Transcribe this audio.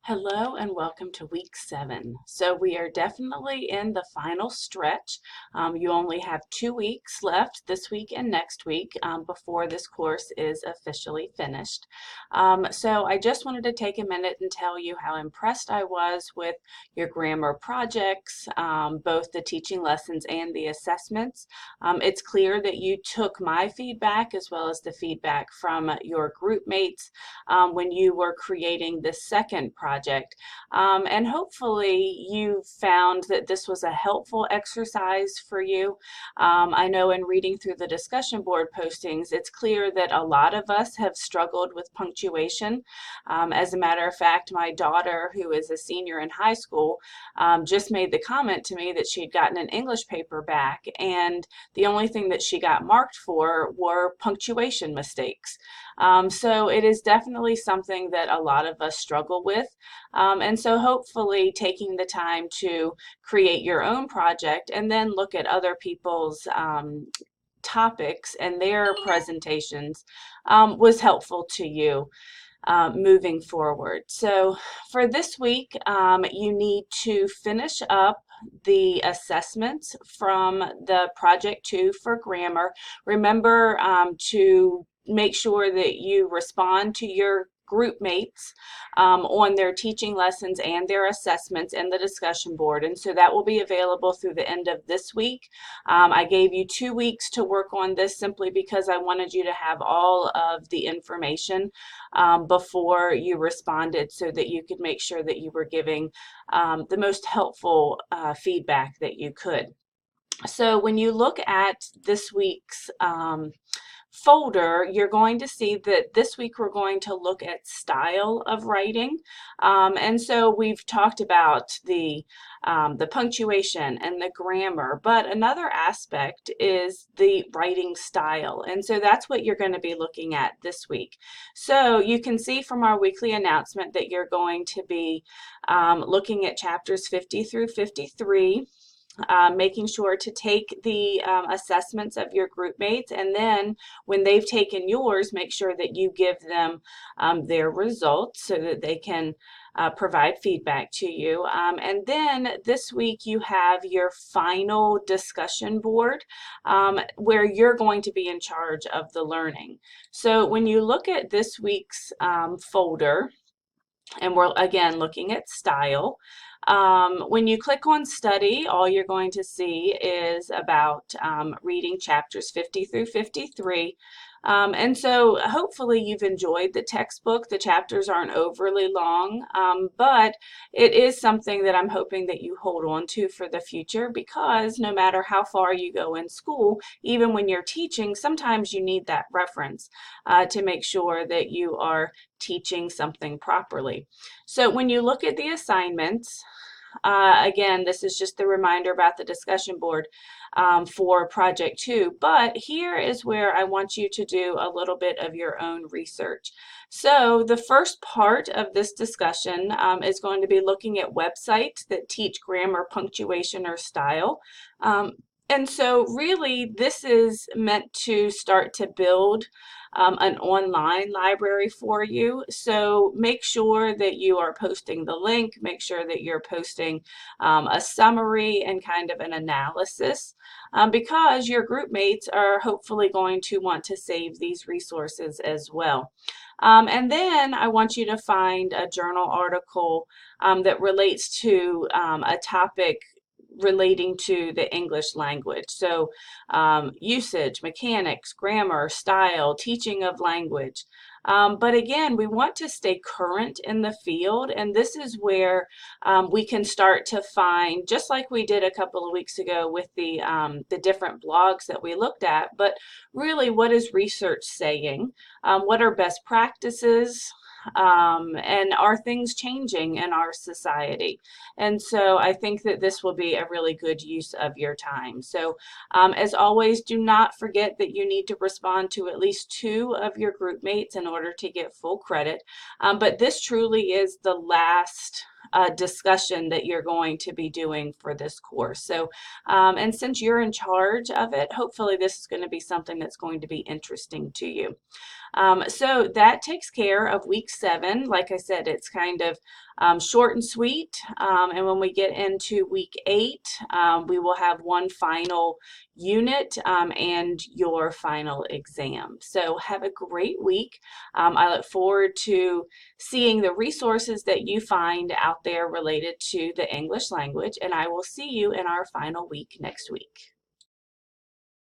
Hello and welcome to week 7. So we are definitely in the final stretch. You only have 2 weeks left, this week and next week, before this course is officially finished. So I just wanted to take a minute and tell you how impressed I was with your grammar projects, both the teaching lessons and the assessments. It's clear that you took my feedback as well as the feedback from your group mates when you were creating the second project. And hopefully you found that this was a helpful exercise for you. I know in reading through the discussion board postings, it's clear that a lot of us have struggled with punctuation. As a matter of fact, my daughter, who is a senior in high school, just made the comment to me that she'd gotten an English paper back, and the only thing that she got marked for were punctuation mistakes. So it is definitely something that a lot of us struggle with. And so hopefully taking the time to create your own project and then look at other people's topics and their presentations was helpful to you moving forward. So for this week, you need to finish up the assessments from the Project 2 for grammar. Remember to make sure that you respond to your group mates on their teaching lessons and their assessments in the discussion board, and so that will be available through the end of this week. I gave you 2 weeks to work on this simply because I wanted you to have all of the information before you responded so that you could make sure that you were giving the most helpful feedback that you could. So when you look at this week's folder, you're going to see that this week we're going to look at style of writing. And so we've talked about the punctuation and the grammar, but another aspect is the writing style. And so that's what you're going to be looking at this week. So you can see from our weekly announcement that you're going to be looking at chapters 50 through 53. Making sure to take the assessments of your group mates, and then when they've taken yours, make sure that you give them their results so that they can provide feedback to you. And then this week you have your final discussion board where you're going to be in charge of the learning. So when you look at this week's folder, and we're again looking at style. When you click on study, all you're going to see is about reading chapters 50 through 53. And so hopefully you've enjoyed the textbook. The chapters aren't overly long, but it is something that I'm hoping that you hold on to for the future, because no matter how far you go in school, even when you're teaching, sometimes you need that reference to make sure that you are teaching something properly. So when you look at the assignments, again, this is just the reminder about the discussion board for Project 2, but here is where I want you to do a little bit of your own research. So the first part of this discussion is going to be looking at websites that teach grammar, punctuation, or style. And so really this is meant to start to build an online library for you. So make sure that you are posting the link, make sure that you're posting a summary and kind of an analysis because your group mates are hopefully going to want to save these resources as well. And then I want you to find a journal article that relates to a topic relating to the English language. So usage, mechanics, grammar, style, teaching of language. But again, we want to stay current in the field, and this is where we can start to find, just like we did a couple of weeks ago with the different blogs that we looked at, but really what is research saying? What are best practices? And are things changing in our society? And so I think that this will be a really good use of your time. So as always, do not forget that you need to respond to at least 2 of your group mates in order to get full credit. But this truly is the last discussion that you're going to be doing for this course. So, and since you're in charge of it, hopefully this is going to be something that's going to be interesting to you. So that takes care of week 7. Like I said, it's kind of short and sweet. And when we get into week 8, we will have one final unit and your final exam. So have a great week. I look forward to seeing the resources that you find out there related to the English language, and I will see you in our final week next week.